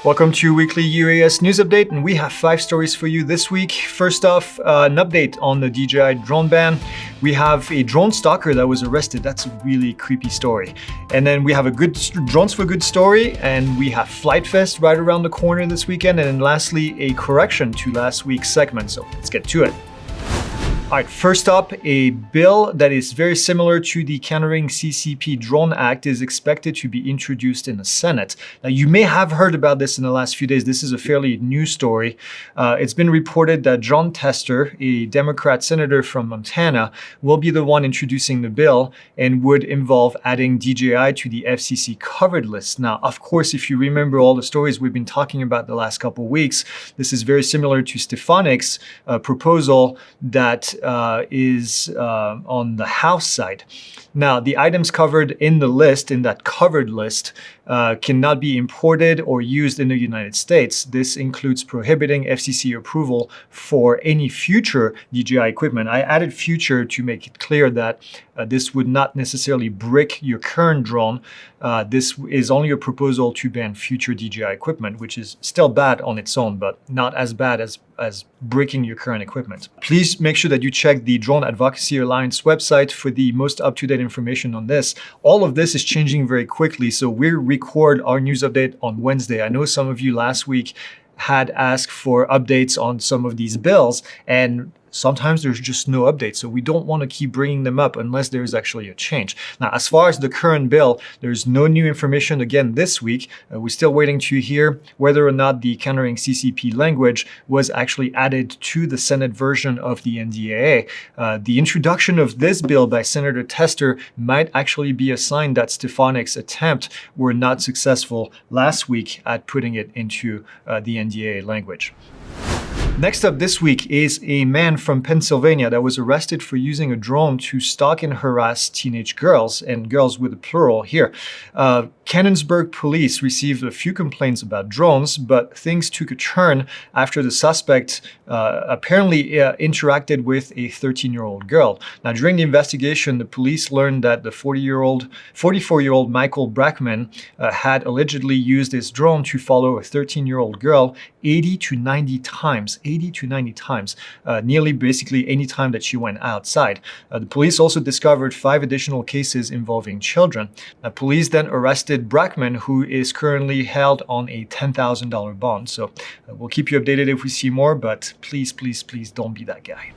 Welcome to your weekly UAS news update, and we have 5 stories for you this week. First off, an update on the DJI drone ban. We have a drone stalker that was arrested. That's a really creepy story. And then we have a good drones for good story, and we have Flite Fest right around the corner this weekend. And then lastly, a correction to last week's segment. So let's get to it. All right, first up, a bill that is very similar to the Countering CCP Drone Act is expected to be introduced in the Senate. Now, you may have heard about this in the last few days. This is a fairly new story. It's been reported that Jon Tester, a Democrat senator from Montana, will be the one introducing the bill and would involve adding DJI to the FCC covered list. Now, of course, if you remember all the stories we've been talking about the last couple of weeks, this is very similar to Stefanik's proposal that is on the House side. Now, the items covered in the list, in that covered list, cannot be imported or used in the United States. This includes prohibiting FCC approval for any future DJI equipment. I added future to make it clear that this would not necessarily brick your current drone. This is only a proposal to ban future DJI equipment, which is still bad on its own, but not as bad as bricking your current equipment. Please make sure that you check the Drone Advocacy Alliance website for the most up-to-date information on this. All of this is changing very quickly, so we record our news update on Wednesday. I know some of you last week had asked for updates on some of these bills, and sometimes there's just no updates, so we don't want to keep bringing them up unless there's actually a change. Now, as far as the current bill, there's no new information again this week. We're still waiting to hear whether or not the Countering CCP language was actually added to the Senate version of the NDAA. The introduction of this bill by Senator Tester might actually be a sign that Stefanik's attempt were not successful last week at putting it into the NDAA language. Next up this week is a man from Pennsylvania that was arrested for using a drone to stalk and harass teenage girls, and girls with a plural here. Canonsburg police received a few complaints about drones, but things took a turn after the suspect apparently interacted with a 13-year-old girl. Now, during the investigation, the police learned that the 44-year-old Michael Brackman had allegedly used his drone to follow a 13-year-old girl 80 to 90 times. Nearly basically any time that she went outside. The police also discovered 5 additional cases involving children. Police then arrested Brackman, who is currently held on a $10,000 bond. So we'll keep you updated if we see more, but please, please, please don't be that guy.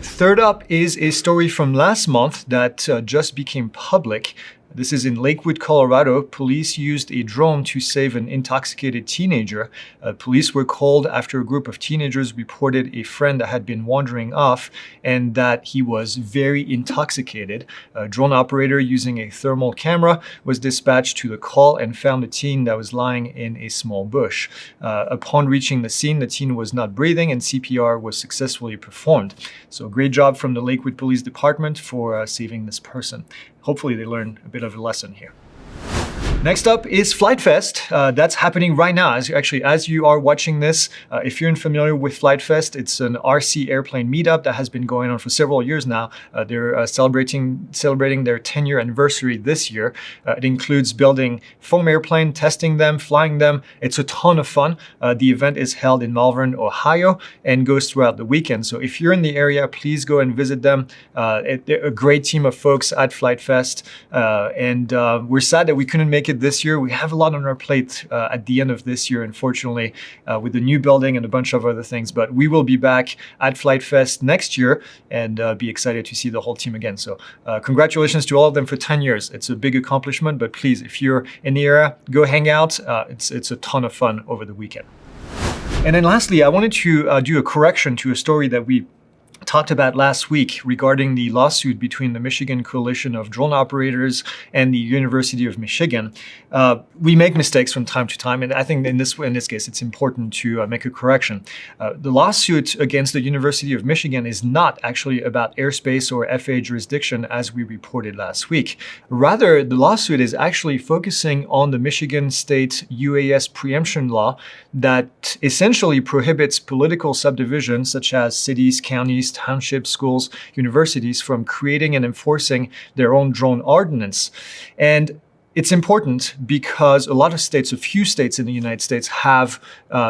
Third up is a story from last month that just became public. This is in Lakewood, Colorado. Police used a drone to save an intoxicated teenager. Police were called after a group of teenagers reported a friend that had been wandering off and that he was very intoxicated. A drone operator using a thermal camera was dispatched to the call and found the teen that was lying in a small bush. Upon reaching the scene, the teen was not breathing and CPR was successfully performed. So great job from the Lakewood Police Department for saving this person. Hopefully they learn a bit of a lesson here. Next up is Flite Fest. That's happening right now. As you are watching this, if you're unfamiliar with Flite Fest, it's an RC airplane meetup that has been going on for several years now. They're celebrating their 10-year anniversary this year. It includes building foam airplane, testing them, flying them. It's a ton of fun. The event is held in Malvern, Ohio, and goes throughout the weekend. So if you're in the area, please go and visit them. They're a great team of folks at Flite Fest, and we're sad that we couldn't make it this year. We have a lot on our plate at the end of this year, unfortunately, with the new building and a bunch of other things. But we will be back at Flite Fest next year and be excited to see the whole team again. So congratulations to all of them for 10 years. It's a big accomplishment, but please, if you're in the area, go hang out. It's a ton of fun over the weekend. And then lastly, I wanted to do a correction to a story that we talked about last week regarding the lawsuit between the Michigan Coalition of Drone Operators and the University of Michigan. We make mistakes from time to time, and I think in this case, it's important to make a correction. The lawsuit against the University of Michigan is not actually about airspace or FAA jurisdiction, as we reported last week. Rather, the lawsuit is actually focusing on the Michigan State UAS preemption law that essentially prohibits political subdivisions such as cities, counties, townships, schools, universities from creating and enforcing their own drone ordinance. And It's important because a lot of states, a few states in the United States have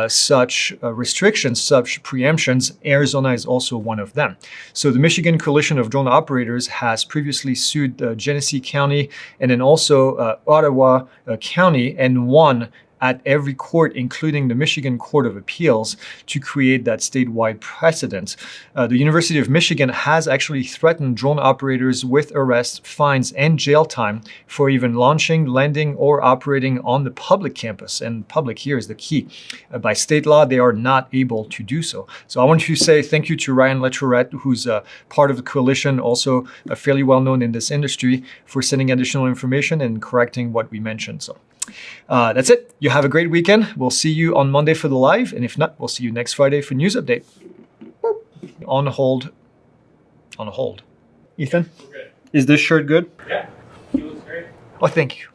such restrictions, such preemptions. Arizona is also one of them. So the Michigan Coalition of Drone Operators has previously sued Genesee County and then also Ottawa County and won at every court, including the Michigan Court of Appeals, to create that statewide precedent. The University of Michigan has actually threatened drone operators with arrest, fines, and jail time for even launching, landing, or operating on the public campus. And public here is the key. By state law, they are not able to do so. So I want to say thank you to Ryan Letrourette, who's part of the coalition, also fairly well known in this industry, for sending additional information and correcting what we mentioned. So that's it. You have a great weekend. We'll see you on Monday for the live. And if not, we'll see you next Friday for news update. On hold. On hold. Ethan? Okay. Is this shirt good? Yeah. He looks great. Oh, thank you.